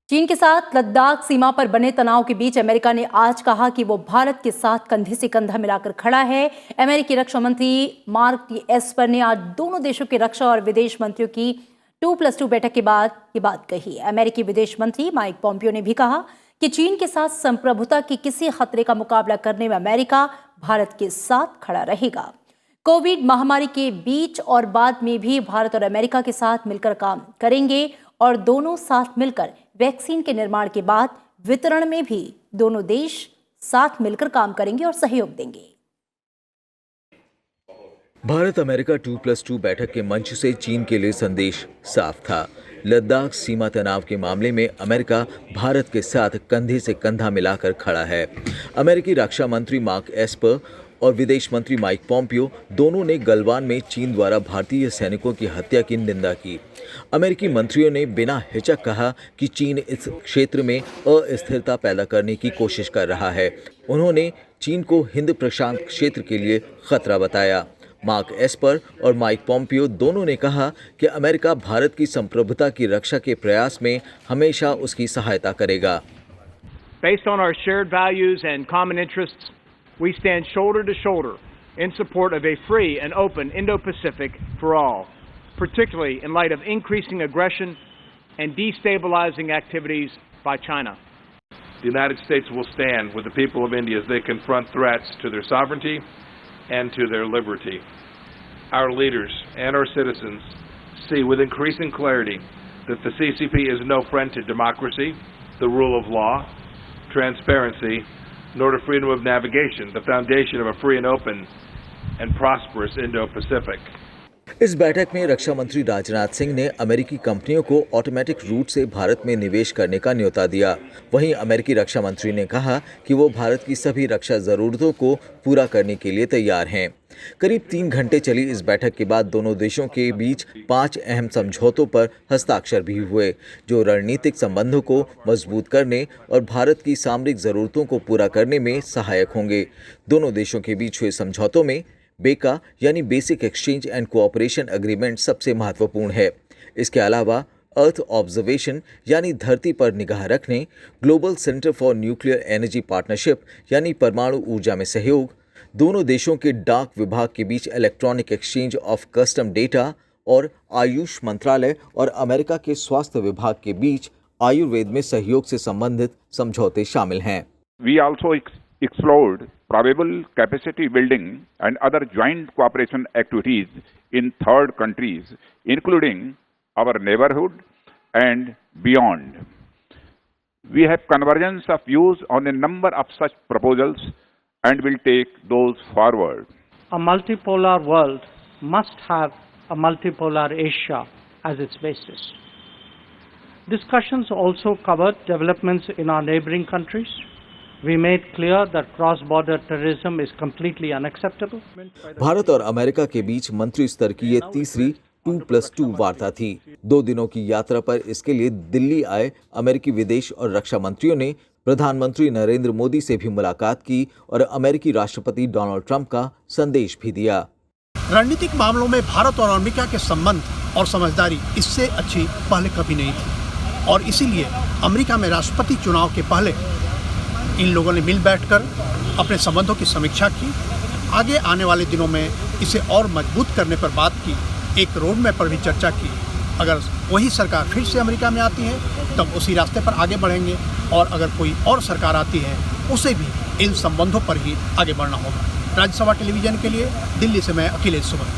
चीन के साथ लद्दाख सीमा पर बने तनाव के बीच अमेरिका ने आज कहा कि वो भारत के साथ कंधे से कंधा मिलाकर खड़ा है। अमेरिकी रक्षा मंत्री मार्क टी एस्पर ने आज दोनों देशों के रक्षा और विदेश मंत्रियों की 2+2 बैठक के बाद ये बात कही। अमेरिकी विदेश मंत्री माइक पोम्पियो ने भी कहा कि चीन के साथ संप्रभुता के किसी खतरे का मुकाबला करने में अमेरिका भारत के साथ खड़ा रहेगा। कोविड महामारी के बीच और बाद में भी भारत और अमेरिका के साथ मिलकर काम करेंगे और दोनों साथ मिलकर वैक्सीन के निर्माण के बाद वितरण में भी दोनों देश साथ मिलकर काम करेंगे और सहयोग देंगे। भारत अमेरिका 2+2 बैठक के मंच से चीन के लिए संदेश साफ था। लद्दाख सीमा तनाव के मामले में अमेरिका भारत के साथ कंधे से कंधा मिलाकर खड़ा है। अमेरिकी रक्षा मंत्री मार्क एस्पर और विदेश मंत्री माइक पोम्पियो दोनों ने गलवान में चीन द्वारा भारतीय सैनिकों की हत्या की निंदा की। अमेरिकी मंत्रियों ने बिना हिचक कहा कि चीन इस क्षेत्र में अस्थिरता पैदा करने की कोशिश कर रहा है। उन्होंने चीन को हिंद प्रशांत क्षेत्र के लिए खतरा बताया। मार्क एस्पर और माइक पोम्पियो दोनों ने कहा कि अमेरिका भारत की संप्रभुता की रक्षा के प्रयास में हमेशा उसकी सहायता करेगा। Based on our shared values and common interests, we stand shoulder to shoulder in support of a free and open Indo-Pacific for all, particularly in light of increasing aggression and destabilizing activities by China. The United States will stand with the people of India as they confront threats to their sovereignty and to their liberty. Our leaders and our citizens see with increasing clarity that the CCP is no friend to democracy, the rule of law, transparency, nor to freedom of navigation, the foundation of a free and open and prosperous Indo-Pacific. इस बैठक में रक्षा मंत्री राजनाथ सिंह ने अमेरिकी कंपनियों को automatic route से भारत में निवेश करने का न्योता दिया। वहीं अमेरिकी रक्षा मंत्री ने कहा कि वो भारत की सभी रक्षा जरूरतों को पूरा करने के लिए तैयार हैं। करीब 3 घंटे चली इस बैठक के बाद दोनों देशों के बीच 5 अहम समझौतों पर हस्ताक्षर भी हुए, जो रणनीतिक संबंधों को मजबूत करने और भारत की सामरिक जरूरतों को पूरा करने में सहायक होंगे। दोनों देशों के बीच हुए समझौतों में बेका यानी basic exchange and cooperation agreement सबसे महत्वपूर्ण है। इसके अलावा अर्थ ऑब्जर्वेशन यानी धरती पर निगाह रखने, global centre for nuclear energy partnership यानी परमाणु ऊर्जा में सहयोग, दोनों देशों के डाक विभाग के बीच electronic exchange of custom data और आयुष मंत्रालय और अमेरिका के स्वास्थ्य विभाग के बीच आयुर्वेद में सहयोग से संबंधित समझौते शामिल हैं। We also explored probable capacity building and other joint cooperation activities in third countries, including our neighborhood and beyond. We have convergence of views on a number of such proposals and will take those forward. A multipolar world must have a multipolar Asia as its basis. Discussions also covered developments in our neighboring countries. We made clear that cross-border terrorism is completely unacceptable. Bharat और America के बीच मंत्री स्तर की ये तीसरी 2+2 वार्ता थी। 2 दिनों की यात्रा पर इसके लिए दिल्ली आए अमेरिकी विदेश और रक्षा मंत्रियों ने प्रधानमंत्री नरेंद्र मोदी से भी मुलाकात की और अमेरिकी राष्ट्रपति डोनाल्ड ट्रंप का संदेश भी दिया। रणनीतिक मामलों में भारत और अमेरिका के संबंध और समझदारी इससे अच्छी पहले कभी नहीं थी और इसीलिए अमेरिका में राष्ट्रपति चुनाव के पहले इन लोगों ने मिल बैठकर अपने संबंधों की समीक्षा की। आगे आने वाले दिनों में इसे और मजबूत करने पर बात की, एक रोड मैप पर भी चर्चा की। अगर वही सरकार फिर से अमेरिका में आती है तब उसी रास्ते पर आगे बढ़ेंगे और अगर कोई और सरकार आती है उसे भी इन संबंधों पर ही आगे बढ़ना होगा। राज्यसभा टेलीविजन के लिए दिल्ली से मैं अखिलेश सुमन।